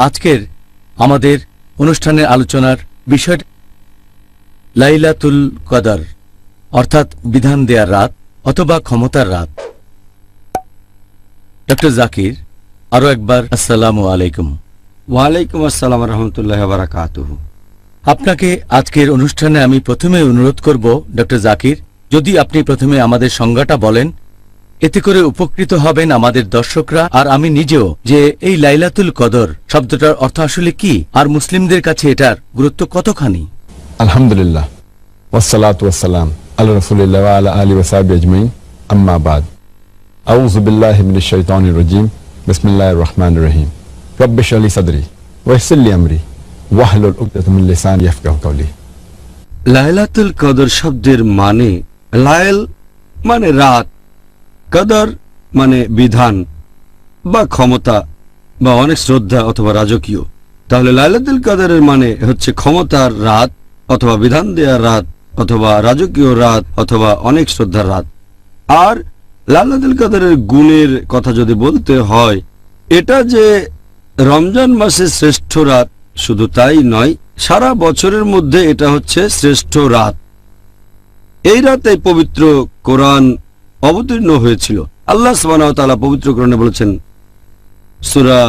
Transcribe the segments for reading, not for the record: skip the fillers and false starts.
আজকের আমাদের অনুষ্ঠানের আলোচনার বিষয় লাইলাতুল কদর অর্থাৎ বিধান দেয়ার রাত অথবা ক্ষমতার রাত। ডক্টর জাকির, আরো একবার আসসালামু আলাইকুম। ওয়ালাইকুম আসসালাম রহমতুল্লাহ বারাকাতুহু। আপনাকে আজকের অনুষ্ঠানে আমি প্রথমে অনুরোধ করব ডক্টর জাকির, যদি আপনি প্রথমে আমাদের সংজ্ঞাটা বলেন, এতে করে উপকৃত হবেন আমাদের দর্শকরা আর আমি নিজেও, যে এই লাইলাতুল কদর শব্দটার অর্থ আসলে কি আর মুসলিমদের কাছে এটার গুরুত্ব কতখানি। আলহামদুলিল্লাহ, ওয়াসসালাতু ওয়াসসালাম আলা রাসূলিল্লাহ ওয়া আলা আলিহি ওয়া সাহবিহি আজমাইন, আম্মা বাদ। আউযু বিল্লাহি মিনাশ শাইতানির রাজীম, বিসমিল্লাহির রহমানির রহিম। রব্বি ইশরাহ লি সাদরি ওয়া ইয়াসসির লি আমরি ওয়াহলুল উকদাতাম মিন লিসানি ইয়াফকাহু কাওলি। লাইলাতুল কদর শব্দের মানে, লাইল মানে রাত, কদর মানে বিধান বা ক্ষমতা বা অনেক শ্রদ্ধা অথবা রাজকীয়। তাহলে লাইলাতুল কদরের মানে হচ্ছে ক্ষমতার রাত অথবা বিধান দেওয়ার রাত অথবা রাজকীয় রাত অথবা অনেক শ্রদ্ধার রাত। আর লাইলাতুল কদরের গুণের কথা যদি বলতে হয়, এটা যে রমজান মাসের শ্রেষ্ঠ রাত শুধু তাই নয়, সারা বছরের মধ্যে এটা হচ্ছে শ্রেষ্ঠ রাত। এই রাতে পবিত্র কোরআন অবতীর্ণ হয়েছিল। আল্লাহ সুবহানাহু ওয়া তাআলা পবিত্র কোরআনে বলেছেন, সূরা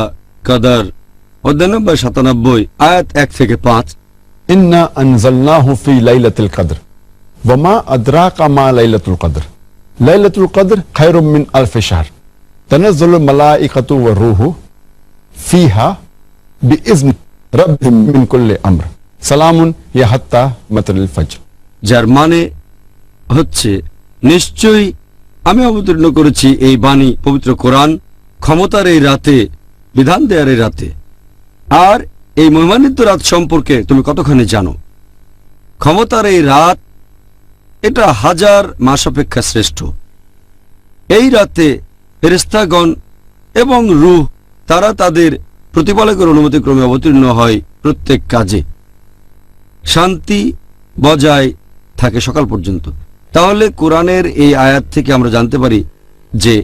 কদর অধ্যায় নম্বর ৯৭ আয়াত ১ থেকে ৫, ইন্না আনজালনাহু ফি লাইলাতুল কদর ওয়া মা আদরাকা মা লাইলাতুল কদর লাইলাতুল কদর খায়রুম মিন আলফি শাহর তানাজ্জালুল মালাইকাতু ওয়ার রূহু ফিহা বিইজনি রাব্বিহিম মিন কুল্লি আমর সালামুন ইয়া হাত্তা মাতলাল ফজর। যার মানে হচ্ছে, নিশ্চয়ই আমি অবতীর্ণ করেছি এই বাণী পবিত্র কোরআন ক্ষমতার এই রাতে, বিধান দেয়ার এই রাতে। আর এই মহিমান্বিত রাত সম্পর্কে তুমি কতখানি জানো? ক্ষমতার এই রাত, এটা হাজার মাস অপেক্ষা শ্রেষ্ঠ। এই রাতে ফেরেশতাগণ এবং রূহ তারা তাদের প্রতিপালকের অনুমতিক্রমে অবতীর্ণ হয় প্রত্যেক কাজে। শান্তি বজায় থাকে সকাল পর্যন্ত। তাহলে কোরআনের এই আয়াত থেকে আমরা জানতে পারি যে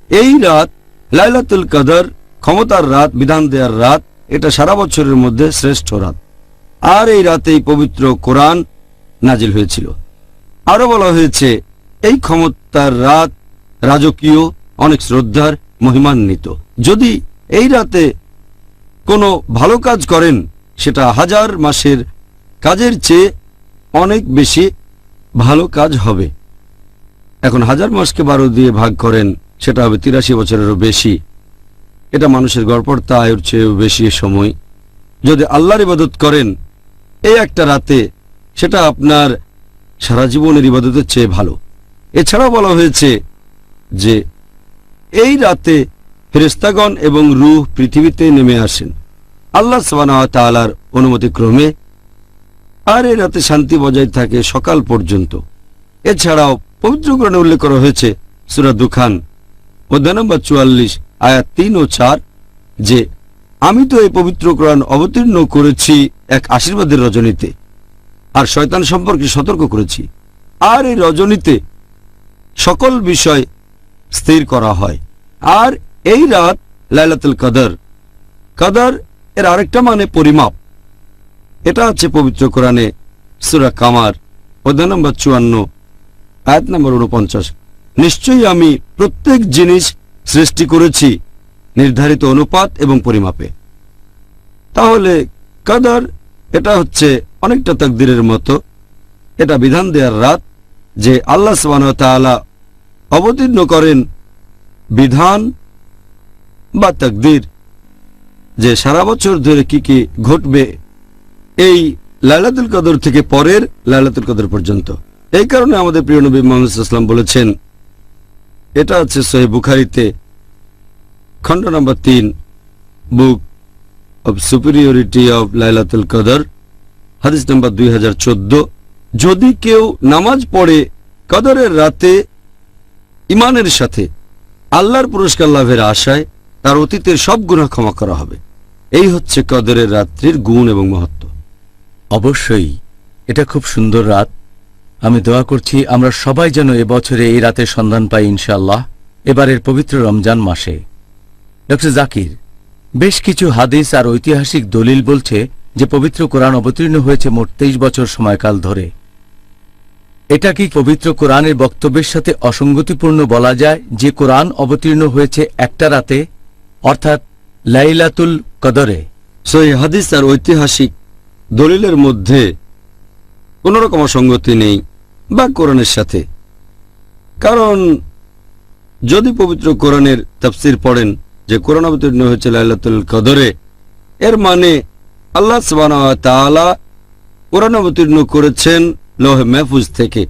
এই রাত লাইলাতুল কদর, ক্ষমতার রাত, বিধান দেওয়ার রাত, এটা সারা বছরের মধ্যে শ্রেষ্ঠ রাত। আর এই রাতেই পবিত্র কোরআন নাজিল হয়েছিল। আরো বলা হয়েছে, এই ক্ষমতার রাত রাজকীয়, অনেক শ্রদ্ধার, মহিমান্বিত। যদি এই রাতে কোনো ভালো কাজ করেন, সেটা হাজার মাসের কাজের চেয়ে অনেক বেশি ভালো কাজ হবে। এখন হাজার মাসকে 12 দিয়ে ভাগ করেন, সেটা হবে 83 বছরেরও বেশি। এটা মানুষের গড়পড়তা আয়ুর চেয়েও বেশি সময়। যদি আল্লাহর ইবাদত করেন এই একটা রাতে, সেটা আপনার সারা জীবনের ইবাদতের চেয়ে ভালো। এছাড়াও বলা হয়েছে যে এই রাতে ফেরেশতাগণ এবং রূহ পৃথিবীতে নেমে আসেন আল্লাহ সুবহানাহু ওয়া তাআলার অনুমতিক্রমে। আর এই রাতে শান্তি বজায় থাকে সকাল পর্যন্ত। এছাড়াও পবিত্র কোরআনে উল্লেখ করা হয়েছে সূরা দুখান অধ্যায় নম্বর 44 আয়াত 3 ও 4, যে আমি তো এই পবিত্র কোরআন অবতীর্ণ করেছি এক আশীর্বাদের রজনীতে, আর শয়তান সম্পর্কে সতর্ক করেছি। আর এই রজনীতে সকল বিষয় স্থির করা হয়। আর এই রাত লাইলাতুল কদর, কদর এর আরেকটা মানে পরিমাপ। এটা আছে পবিত্র কোরআনে সূরা কামার অধ্যায় নম্বর 54 আয়াত নম্বর 49, নিশ্চয়ই আমি প্রত্যেক জিনিস সৃষ্টি করেছি নির্ধারিত অনুপাত এবং পরিমাপে। তাহলে কদর এটা হচ্ছে অনেকটা তাকদীরের মতো। এটা বিধান দেওয়ার রাত, যে আল্লাহ সুবহানাহু ওয়া তাআলা অবতীর্ণ করেন বিধান বা তাকদীর, যে সারা বছর ধরে কি কি ঘটবে এই লাইলাতুল কদর থেকে পরের লাইলাতুল কদর পর্যন্ত। এই কারণে আমাদের প্রিয় নবী মুহাম্মদ সাল্লাল্লাহু আলাইহি ওয়াসাল্লাম বলেছেন, এটা আছে সহিহ বুখারীতে খণ্ড নম্বর 3, বুক অব সুপিরিয়রিটি অব লাইলাতুল কদর, হাদিস নম্বর 2014, যদি কেউ নামাজ পড়ে কদরের রাতে ঈমানের সাথে আল্লাহর পুরস্কার লাভের আশায়, তার অতীতের সব গুনাহ ক্ষমা করা হবে। এই হচ্ছে কদরের রাত্রির গুণ এবং মহত্ব। অবশ্যই এটা খুব সুন্দর রাত। আমি দোয়া করছি আমরা সবাই যেন এবছরে এই রাতের সন্ধান পাই ইনশাআল্লাহ, এবারের পবিত্র রমজান মাসে। ডক্টর জাকির, বেশ কিছু হাদিস আর ঐতিহাসিক দলিল বলছে যে পবিত্র কোরআন অবতীর্ণ হয়েছে মোট 23 বছর সময়কাল ধরে। এটা কি পবিত্র কোরআনের বক্তব্যের সাথে অসঙ্গতিপূর্ণ বলা যায় যে কোরআন অবতীর্ণ হয়েছে একটা রাতে, অর্থাৎ লাইলাতুল কদরে? সহিহ হাদিস আর ঐতিহাসিক দলিলের মধ্যে কোনো রকম অসঙ্গতি নেই বা কোরআনের সাথে। কারণ যদি পবিত্র কোরআনের তাফসীর পড়েন যে কোরআন অবতীর্ণ হয়েছে লাইলাতুল কদরে, এর মানে আল্লাহ সুবহানাহু ওয়া তাআলা কোরআন অবতীর্ণ করেছেন লৌহে মাহফুজ থেকে,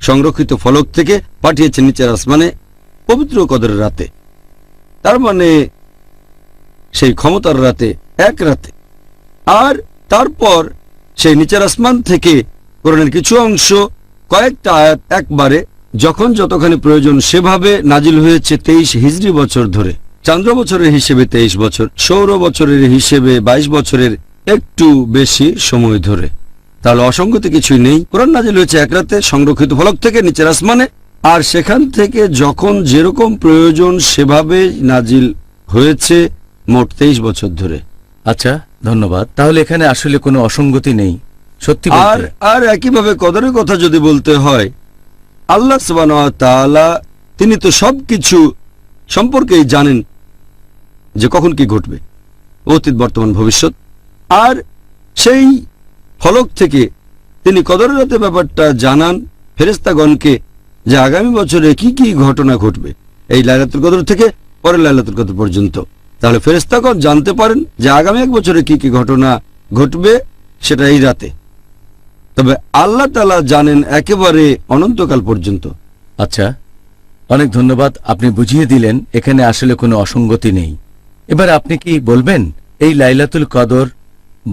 সংরক্ষিত ফলক থেকে পাঠিয়েছেন নিচের আসমানে পবিত্র কদরের রাতে। তার মানে সেই ক্ষমতার রাতে, এক রাতে। আর তারপর সেই নিচের আসমান থেকে কোরআনের কিছু অংশ, কয়েকটা আয়াত একবারে যখন যতখানি প্রয়োজন সেভাবে নাজিল হয়েছে 23 হিজরি বছর ধরে। চান্দ্র বছরের হিসেবে 23 বছর, সৌর বছরের হিসেবে 22 বছরের একটু বেশি সময় ধরে। তাহলে অসঙ্গতি কিছুই নেই। কোরআন নাজিল হয়েছে এক রাতে, সংরক্ষিত ফলক থেকে নিচের আসমানে, আর সেখান থেকে যখন যেরকম প্রয়োজন সেভাবে নাজিল হয়েছে মোট 23 বছর ধরে। আচ্ছা, ধন্যবাদ। তাহলে এখানে আসলে কোনো অসঙ্গতি নেই, সত্যি আর বলতে। আর একইভাবে কদরের কথা যদি বলতে হয়, আল্লাহ সুবহানাহু ওয়া তাআলা তিনি তো সবকিছু সম্পর্কেই জানেন যে কখন কি ঘটবে, অতীত, বর্তমান, ভবিষ্যৎ। আর সেই ফলক থেকে তিনি কদরের রাতে ব্যাপারটা জানান ফেরেশতাগণকে যে আগামী বছরে কি কি ঘটনা ঘটবে, এই লাইলাতুল কদর থেকে পরের লাইলাতুল কদর পর্যন্ত। তাহলে ফেরেশতাগণ জানতে পারেন যে আগামী এক বছরে কি কি ঘটনা ঘটবে সেটা এই রাতে। তবে আল্লাহ তাআলা জানেন একেবারে অনন্তকাল পর্যন্ত। আচ্ছা, অনেক ধন্যবাদ, আপনি বুঝিয়ে দিলেন এখানে আসলে কোনো অসঙ্গতি নেই। এবার আপনি কি বলবেন এই লাইলাতুল কদর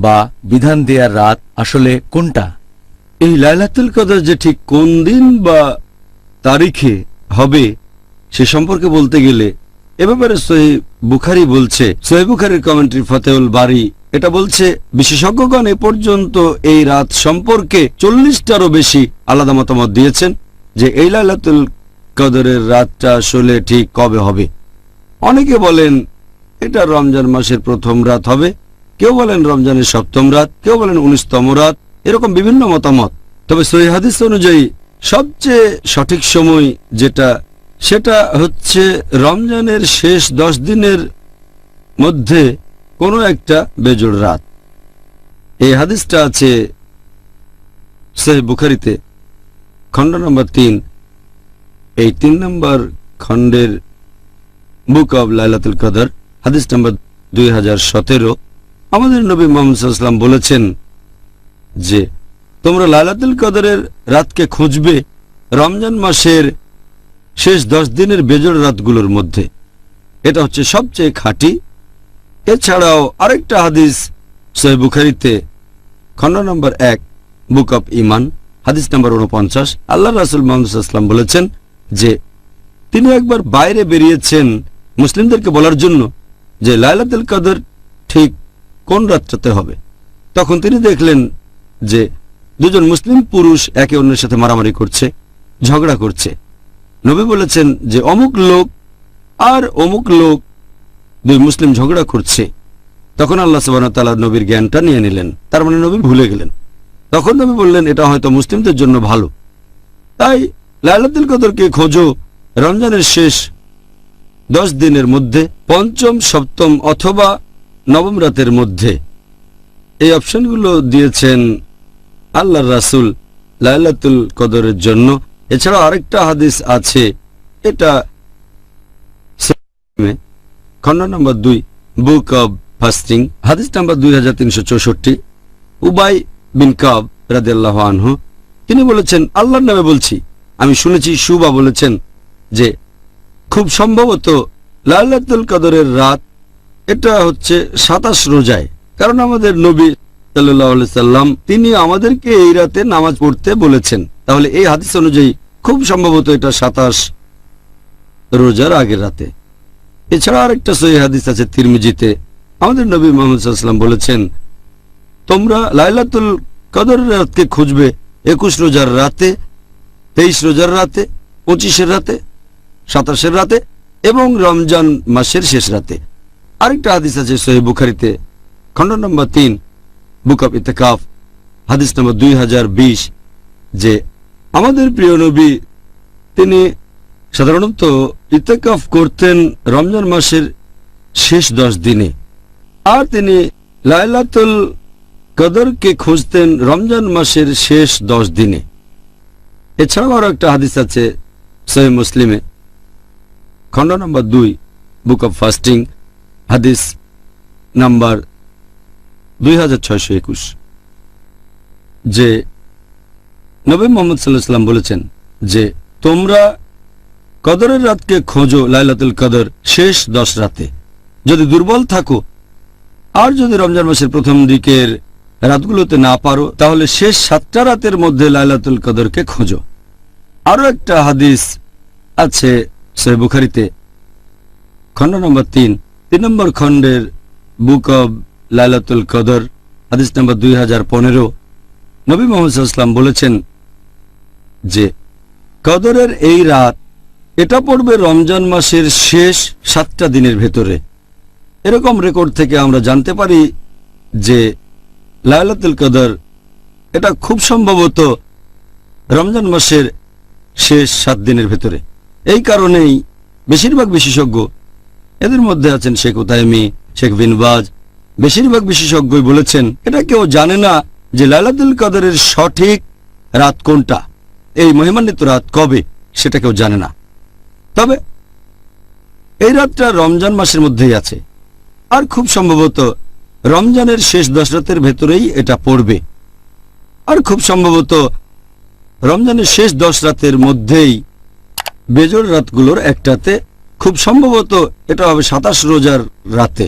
বা বিধান দেয়ার রাত আসলে কোনটা? এই লাইলাতুল কদর যে ঠিক কোন দিন বা তারিখে হবে সে সম্পর্কে বলতে গেলে এ ব্যাপারে সহিহ বুখারী বলছে, সহিহ বুখারীর কমেন্ট্রি ফতেহুল বারী এটা বলছে, বিশেষজ্ঞগণ এ পর্যন্ত এই রাত সম্পর্কে 40টারও বেশি আলাদা মতামত দিয়েছেন যে এই লাইলাতুল কদরের রাতটা আসলে ঠিক কবে হবে। অনেকে বলেন এটা রমজান মাসের প্রথম রাত হবে, কেউ বলেন রমজানের সপ্তম রাত, কেউ বলেন 19তম রাত, এরকম বিভিন্ন মতামত। তবে সহিহ হাদিস অনুযায়ী সবচেয়ে সঠিক সময় যেটা, সেটা হচ্ছে রমজানের শেষ 10 দিনের মধ্যে কোনো একটা বেজোড় রাত। এই হাদিসটা আছে সহিহ বুখারীতে খণ্ড নম্বর 3, এই 3 নম্বর খণ্ডের বুক অব লাইলাতুল কদর, হাদিস নম্বর 2017। আমাদের নবী মুহাম্মদ সাল্লাল্লাহু আলাইহি ওয়াসাল্লাম বলেছেন যে তোমরা লাইলাতুল কদরের রাতকে খুঁজবে রমজান মাসের শেষ 10 দিনের বেজোড় রাতগুলোর মধ্যে। এটা হচ্ছে সবচেয়ে খাঁটি। এছাড়াও আরেকটা হাদিস সহিহ বুখারীতে খণ্ড নম্বর 1 বুক অব ঈমান, হাদিস নম্বর 49, আল্লাহ রাসূল মুহাম্মদ সাল্লাল্লাহু আলাইহি ওয়াসাল্লাম বলেছেন যে তিনি একবার বাইরে বেরিয়েছেন মুসলিমদেরকে বলার জন্য যে লাইলাতুল কদর ঠিক কোন রাতটাতে হবে। তখন তিনি দেখলেন যে দুজন মুসলিম পুরুষ একে অন্যের সাথে মারামারি করছে, ঝগড়া করছে। নবী বলেছেন যে অমুক লোক আর অমুক লোক, দুই মুসলিম ঝগড়া করছে। তখন আল্লাহ সুবহানাহু ওয়া তাআলা নবীর জ্ঞানটা নিয়ে নিলেন, তার মানে নবী ভুলে গেলেন। তখন নবী বললেন এটা হয়তো মুসলিমদের জন্য ভালো, তাই লাইলাতুল কদরকে খোঁজো রমজানের শেষ 10 দিনের মধ্যে, পঞ্চম, সপ্তম অথবা নবম রাতের মধ্যে। এই অপশনগুলো দিয়েছেন আল্লাহর রাসূল লাইলাতুল কদরের জন্য। এছাড়া আরেকটা হাদিস আছে, এটা খণ্ড নম্বর 2 বুক অব ফাস্টিং, হাদিস নাম্বার 2364। উবাই বিন কাব রাদিয়াল্লাহু আনহু তিনি বলেছেন, আল্লাহর নামে বলছি, আমি শুনেছি শুবা বলেছেন যে খুব সম্ভবত লাইলাতুল কদরের রাত এটা হচ্ছে 27 রোজায়। কারণ আমাদের নবী সাল্লাল্লাহু আলাইহি সাল্লাম তিনি আমাদেরকে এই রাতে নামাজ পড়তে বলেছেন। তাহলে এই হাদিস অনুযায়ী খুব সম্ভবত এটা 27 রোজার আগের রাতে। এছাড়া আরেকটা সহিহ হাদিস আছে তিরমিজিতে, আমাদের নবী মুহাম্মদ সাল্লাল্লাহু আলাইহি ওয়াসাল্লাম বলেছেন তোমরা লাইলাতুল কদরের রাতকে খুঁজবে 21 রোজার রাতে, 23 রোজার রাতে, 25-এর রাতে, 27-এর রাতে এবং রমজান মাসের শেষ রাতে। আরেকটা হাদিস আছে সহিহ বুখারীতে, খণ্ড নম্বর 3, বুক অফ ইতিকাফ, হাদিস নম্বর 2020, যে আমাদের প্রিয় নবী তিনি সাধারণত ইতিকাফ করতেন রমজান মাসের শেষ 10 দিনে, আর তিনি লাইলাতুল কদরকে খুঁজতেন রমজান মাসের শেষ 10 দিনে। এছাড়াও আরো একটা হাদিস আছে সহিহ মুসলিমে, খণ্ড নম্বর 2, বুক অফ ফাস্টিং, হাদিস নাম্বার 2621, যে নবী মুহাম্মদ সাল্লাল্লাহু আলাইহি ওয়াসাল্লাম বলেছেন যে তোমরা কদরের রাতকে খোঁজো, লাইলাতুল কদর শেষ 10 রাতে। যদি দুর্বল থাকো আর যদি রমজান মাসের প্রথম দিকের রাতগুলোতে না পারো, তাহলে শেষ 7টা রাতের মধ্যে লাইলাতুল কদরকে খোঁজো। আরো একটা হাদিস আছে সহিহ বুখারীতে, খণ্ড নম্বর 3 নম্বর খণ্ডের বুক অব লাইলাতুল কদর, হাদিস নম্বর 2015, নবী মুহাম্মদ সাল্লাল্লাহু আলাইহি ওয়াসাল্লাম বলেছেন যে কদরের এই রাত এটা পড়বে রমজান মাসের শেষ 7টা দিনের ভেতরে। এরকম রেকর্ড থেকে আমরা জানতে পারি যে লাইলাতুল কদর এটা খুব সম্ভবত রমজান মাসের শেষ 7 দিনের ভেতরে। এই কারণেই বেশিরভাগ বিশেষজ্ঞ, এদের মধ্যে আছেন শেখ উতাইমি, শেখ বিন বাজ, বেশিরভাগ বিশেষজ্ঞই বলেছেন এটা কেউ জানে না যে লাইলাতুল কদরের সঠিক রাত কোনটা, এই মহিমান্বিত রাত কবে, সেটা কেউ জানে না। তবে এই রাতটা রমজান মাসের মধ্যেই আছে, আর খুব সম্ভবত রমজানের শেষ 10 রাতের ভেতরেই এটা পড়বে, আর খুব সম্ভবত রমজানের শেষ 10 রাতের মধ্যেই বেজোড় রাতগুলোর একটাতে, খুব সম্ভবত এটা হবে 27 রোজার রাতে।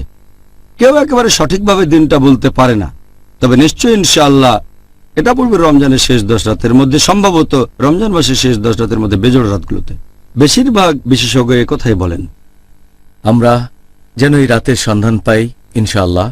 কেউ একেবারে সঠিকভাবে দিনটা বলতে পারে না, তবে নিশ্চয়ই ইনশাআল্লাহ এটা পড়বে রমজানের শেষ 10 রাতের মধ্যে, সম্ভবত রমজান মাসের শেষ 10 রাতের মধ্যে বেজোড় রাতগুলোতে। বেশিরভাগ বিশেষজ্ঞ একথাই বলেন। আমরা যেন এই রাতের সন্ধান পাই ইনশাআল্লাহ।